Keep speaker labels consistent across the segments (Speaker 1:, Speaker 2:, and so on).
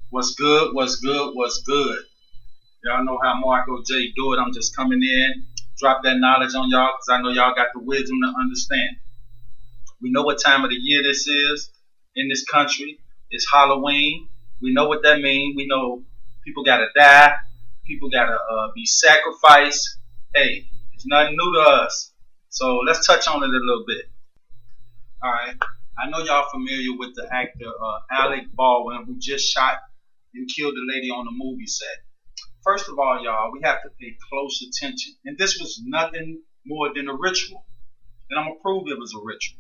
Speaker 1: What's good? What's good? What's good? Y'all know how Marco J do it. I'm just coming in, drop that knowledge on y'all because I know y'all got the wisdom to understand. We know what time of the year this is in this country. It's Holloween. We know what that means. We know people gotta die. People gotta be sacrificed. Hey, it's nothing new to us. So let's touch on it a little bit. All right. I know y'all familiar with the actor Alec Baldwin who just shot and killed the lady on the movie set. First of all, y'all, we have to pay close attention. And this was nothing more than a ritual. And I'm going to prove it was a ritual.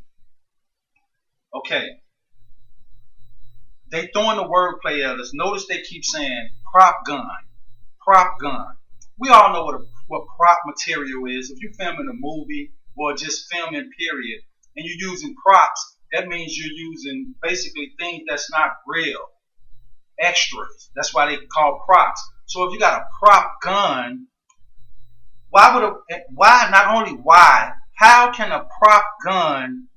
Speaker 1: Okay. They throwing the wordplay at us. Notice they keep saying prop gun, prop gun. We all know what prop material is. If you're filming a movie or just filming period and you're using props, that means you're using basically things that's not real. Extras. That's why they call props. So if you got a prop gun, how can a prop gun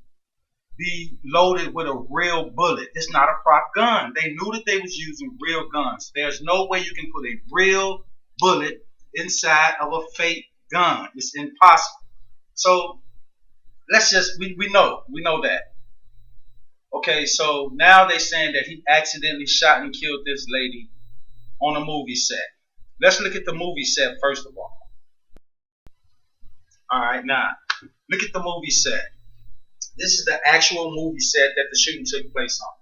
Speaker 1: be loaded with a real bullet? It's not a prop gun. They knew that they was using real guns. There's no way you can put a real bullet inside of a fake gun. It's impossible. So we know that. Okay, so now they're saying that he accidentally shot and killed this lady on a movie set. Let's look at the movie set first of all. All right, now look at the movie set. This is the actual movie set that the shooting took place on.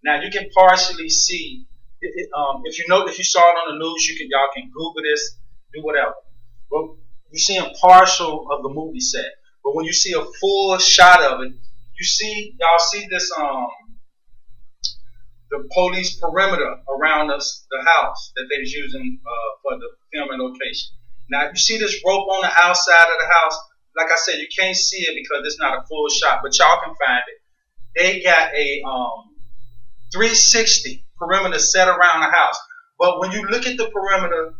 Speaker 1: Now you can partially see if you saw it on the news, y'all can Google this, do whatever. But you're seeing partial of the movie set. But when you see a full shot of it, y'all see this the police perimeter around the house that they was using for the filming location. Now you see this rope on the outside of the house. Like I said, you can't see it because it's not a full shot, but y'all can find it. They got a 360 perimeter set around the house. But when you look at the perimeter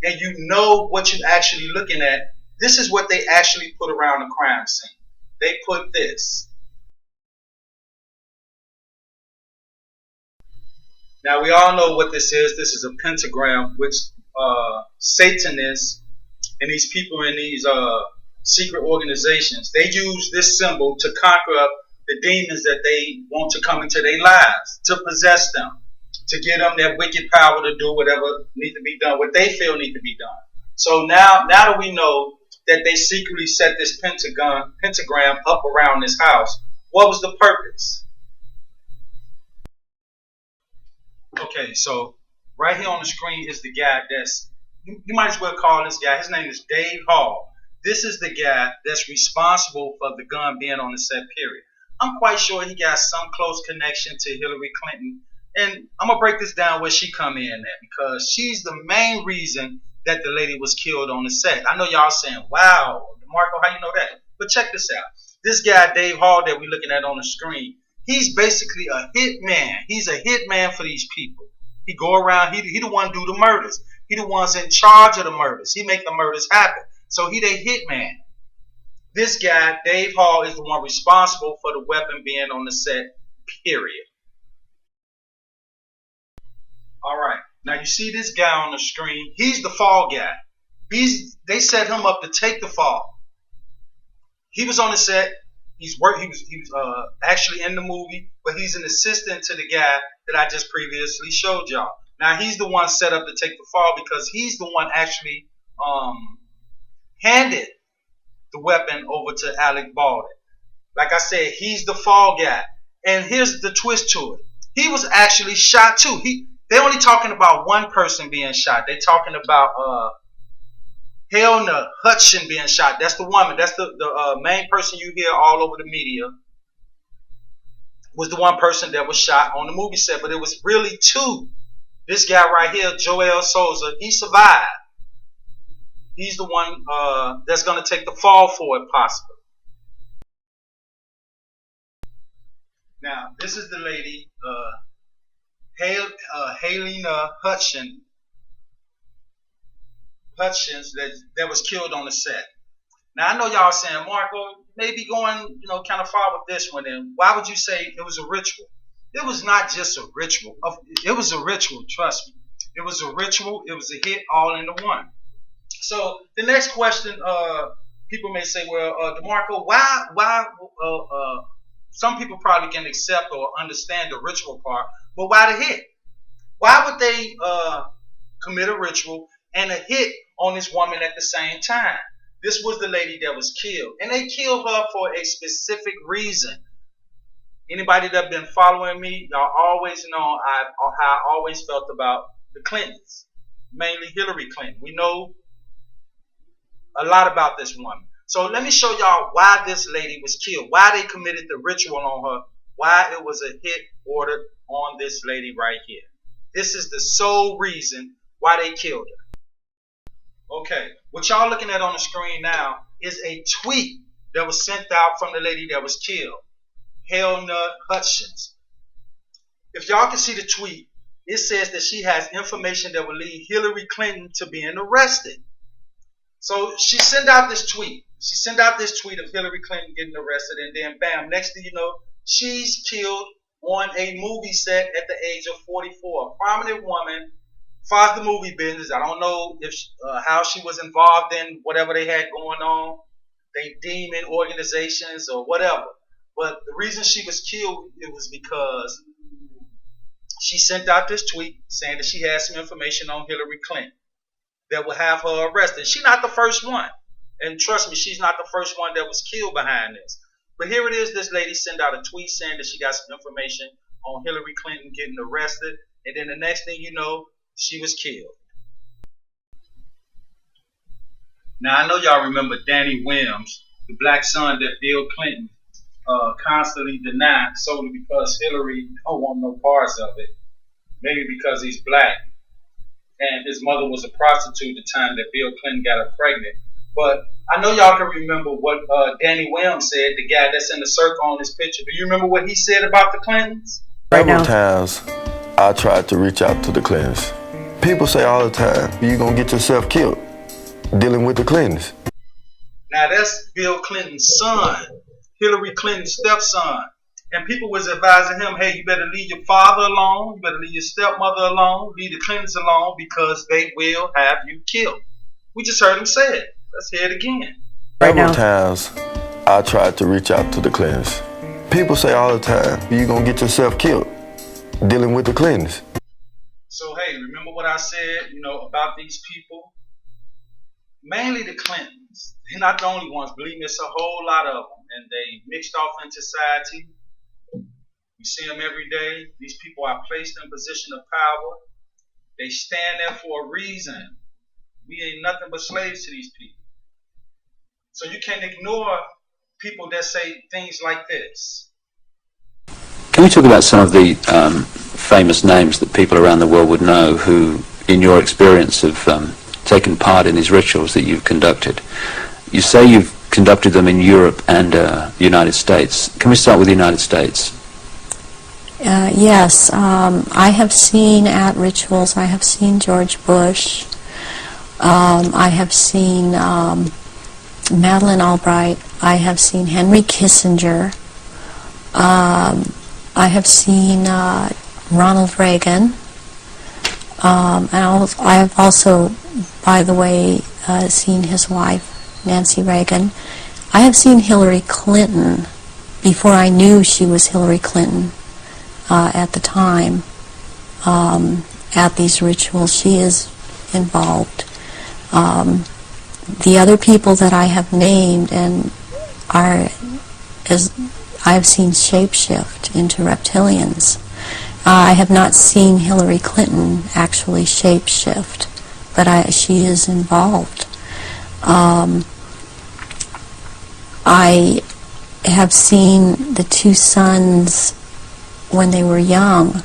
Speaker 1: and you know what you're actually looking at, this is what they actually put around the crime scene. They put this. Now we all know what this is. This is a pentagram, which Satanists and these people in these secret organizations, they use this symbol to conquer the demons that they want to come into their lives, to possess them, to give them that wicked power to do whatever need to be done, what they feel need to be done. So now that we know that they secretly set this pentagram up around this house, what was the purpose? Okay, so right here on the screen is the guy you might as well call this guy, his name is Dave Hall. This is the guy that's responsible for the gun being on the set, period. I'm quite sure he got some close connection to Hillary Clinton. And I'm going to break this down where she come in at, because she's the main reason that the lady was killed on the set. I know y'all saying, wow, Marco, how you know that? But check this out. This guy, Dave Hall, that we're looking at on the screen, he's basically a hitman. He's a hitman for these people. He go around, he the one do the murders. He the one's in charge of the murders. He make the murders happen. So he the hitman. This guy, Dave Hall, is the one responsible for the weapon being on the set, period. All right. Now you see this guy on the screen. He's the fall guy. They set him up to take the fall. He was on the set. He was actually in the movie, but he's an assistant to the guy that I just previously showed y'all. Now he's the one set up to take the fall because he's the one actually handed the weapon over to Alec Baldwin. Like I said, he's the fall guy. And here's the twist to it. He was actually shot too. They're only talking about one person being shot. They're talking about Helena Hutchin being shot. That's the woman. That's the main person you hear all over the media. Was the one person that was shot on the movie set, but it was really two. This guy right here, Joel Souza, he survived. He's the one that's going to take the fall for it, possibly. Now, this is the lady, Helena Hutchins that was killed on the set. Now I know y'all saying, Marco, maybe going, kind of far with this one. And why would you say it was a ritual? It was not just a ritual. It was a ritual, trust me. It was a ritual. It was a hit all into one. So the next question, people may say, well, DeMarco, some people probably can accept or understand the ritual part, but why the hit? Why would they commit a ritual and a hit on this woman at the same time? This was the lady that was killed, and they killed her for a specific reason. Anybody that been following me, y'all always know how I always felt about the Clintons, mainly Hillary Clinton. We know a lot about this woman. So let me show y'all why this lady was killed, why they committed the ritual on her, why it was a hit ordered on this lady right here. This is the sole reason why they killed her. Okay, what y'all looking at on the screen now is a tweet that was sent out from the lady that was killed, Helnut Hutchins. If y'all can see the tweet, it says that she has information that will lead Hillary Clinton to being arrested. So she sent out this tweet. She sent out this tweet of Hillary Clinton getting arrested, and then bam, next thing you know, she's killed on a movie set at the age of 44. A prominent woman, follows the movie business. I don't know if how she was involved in whatever they had going on, they demon organizations or whatever. But the reason she was killed, it was because she sent out this tweet saying that she had some information on Hillary Clinton that will have her arrested. She's not the first one. And trust me, she's not the first one that was killed behind this. But here it is, this lady sent out a tweet saying that she got some information on Hillary Clinton getting arrested. And then the next thing you know, she was killed. Now, I know y'all remember Danny Williams, the black son that Bill Clinton constantly denied solely because Hillary don't want no parts of it. Maybe because he's black. And his mother was a prostitute the time that Bill Clinton got her pregnant. But I know y'all can remember what Danny Williams said, the guy that's in the circle on this picture. Do you remember what he said about the Clintons?
Speaker 2: Several times I tried to reach out to the Clintons. People say all the time, you're going to get yourself killed dealing with the Clintons.
Speaker 1: Now that's Bill Clinton's son, Hillary Clinton's stepson. And people was advising him, hey, you better leave your father alone, you better leave your stepmother alone, leave the Clintons alone because they will have you killed. We just heard him say it. Let's hear it again.
Speaker 2: Several times I tried to reach out to the Clintons. People say all the time, you're going to get yourself killed dealing with the Clintons.
Speaker 1: So, hey, remember what I said, about these people? Mainly the Clintons. They're not the only ones. Believe me, it's a whole lot of them. And they mixed off in society. We see them every day. These people are placed in a position of power. They stand there for a reason. We ain't nothing but slaves to these people. So you can't ignore people that say things like this.
Speaker 3: Can we talk about some of the famous names that people around the world would know who, in your experience, have taken part in these rituals that you've conducted? You say you've conducted them in Europe and the United States. Can we start with the United States?
Speaker 4: Yes, I have seen at rituals, I have seen George Bush, I have seen Madeleine Albright, I have seen Henry Kissinger, I have seen Ronald Reagan, and I have also, by the way, seen his wife, Nancy Reagan. I have seen Hillary Clinton before I knew she was Hillary Clinton at the time at these rituals. She is involved. The other people that I have named and are, as I have seen shapeshift into reptilians. I have not seen Hillary Clinton actually shapeshift, but she is involved. I have seen the two sons when they were young,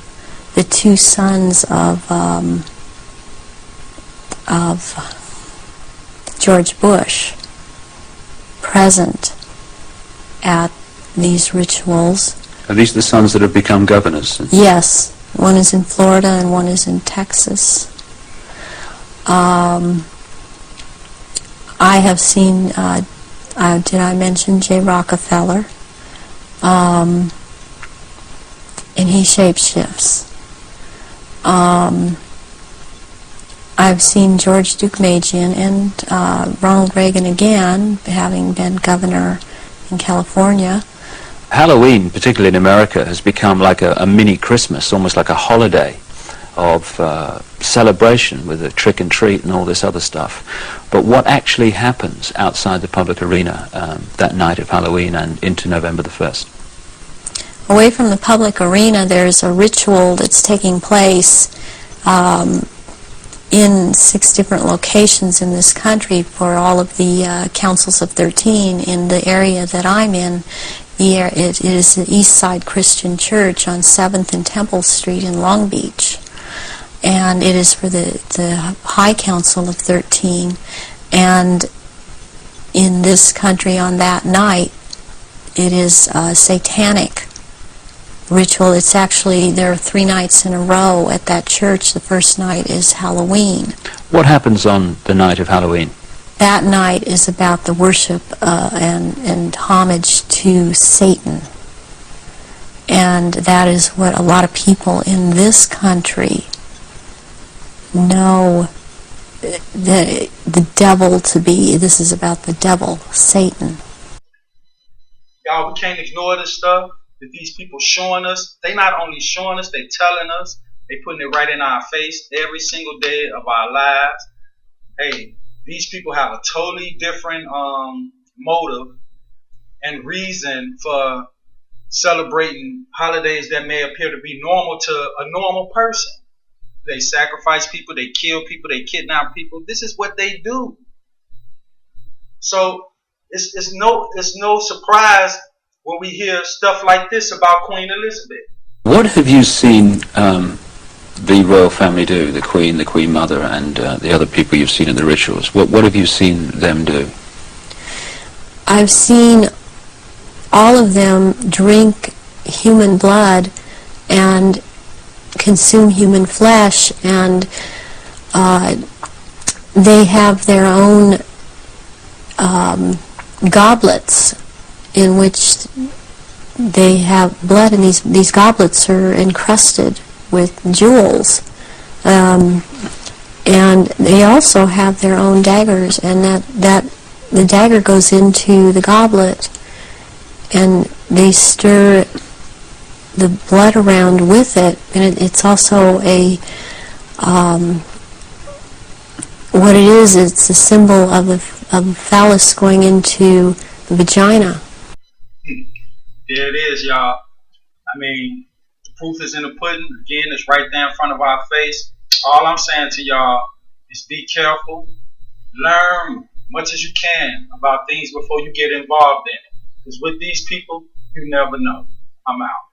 Speaker 4: the two sons of George Bush present at these rituals.
Speaker 3: Are these the sons that have become governors?
Speaker 4: Yes, one is in Florida and one is in Texas. I have seen, did I mention J. Rockefeller? And he shapeshifts. I've seen George Deukmejian and Ronald Reagan again, having been governor in California.
Speaker 3: Halloween, particularly in America, has become like a mini Christmas, almost like a holiday of celebration with a trick and treat and all this other stuff. But what actually happens outside the public arena that night of Halloween and into November the 1st?
Speaker 4: Away from the public arena, there's a ritual that's taking place in 6 different locations in this country for all of the councils of 13 in the area that I'm in. It is the East Side Christian Church on 7th and Temple Street in Long Beach. And it is for the High Council of 13. And in this country on that night, it is a satanic ritual. It's actually, there are 3 nights in a row at that church. The first night is Halloween.
Speaker 3: What happens on the night of Halloween?
Speaker 4: That night is about the worship and homage to Satan. And that is what a lot of people in this country know the devil to be. This is about the devil, Satan.
Speaker 1: Y'all, we can't ignore this stuff that these people showing us. They not only showing us, they telling us. They putting it right in our face every single day of our lives. Hey, these people have a totally different motive and reason for celebrating holidays that may appear to be normal to a normal person. They sacrifice people, they kill people, they kidnap people. This is what they do. So it's no surprise when we hear stuff like this about Queen Elizabeth.
Speaker 3: What have you seen the royal family do, the Queen Mother, and the other people you've seen in the rituals? What have you seen them do?
Speaker 4: I've seen all of them drink human blood and consume human flesh, and they have their own goblets in which they have blood, and these goblets are encrusted with jewels, and they also have their own daggers, and that the dagger goes into the goblet, and they stir the blood around with it, and it's also a what it is. It's a symbol of a phallus going into the vagina.
Speaker 1: There it is, y'all. I mean, the proof is in the pudding. Again, it's right there in front of our face. All I'm saying to y'all is be careful. Learn much as you can about things before you get involved in it. Because with these people, you never know. I'm out.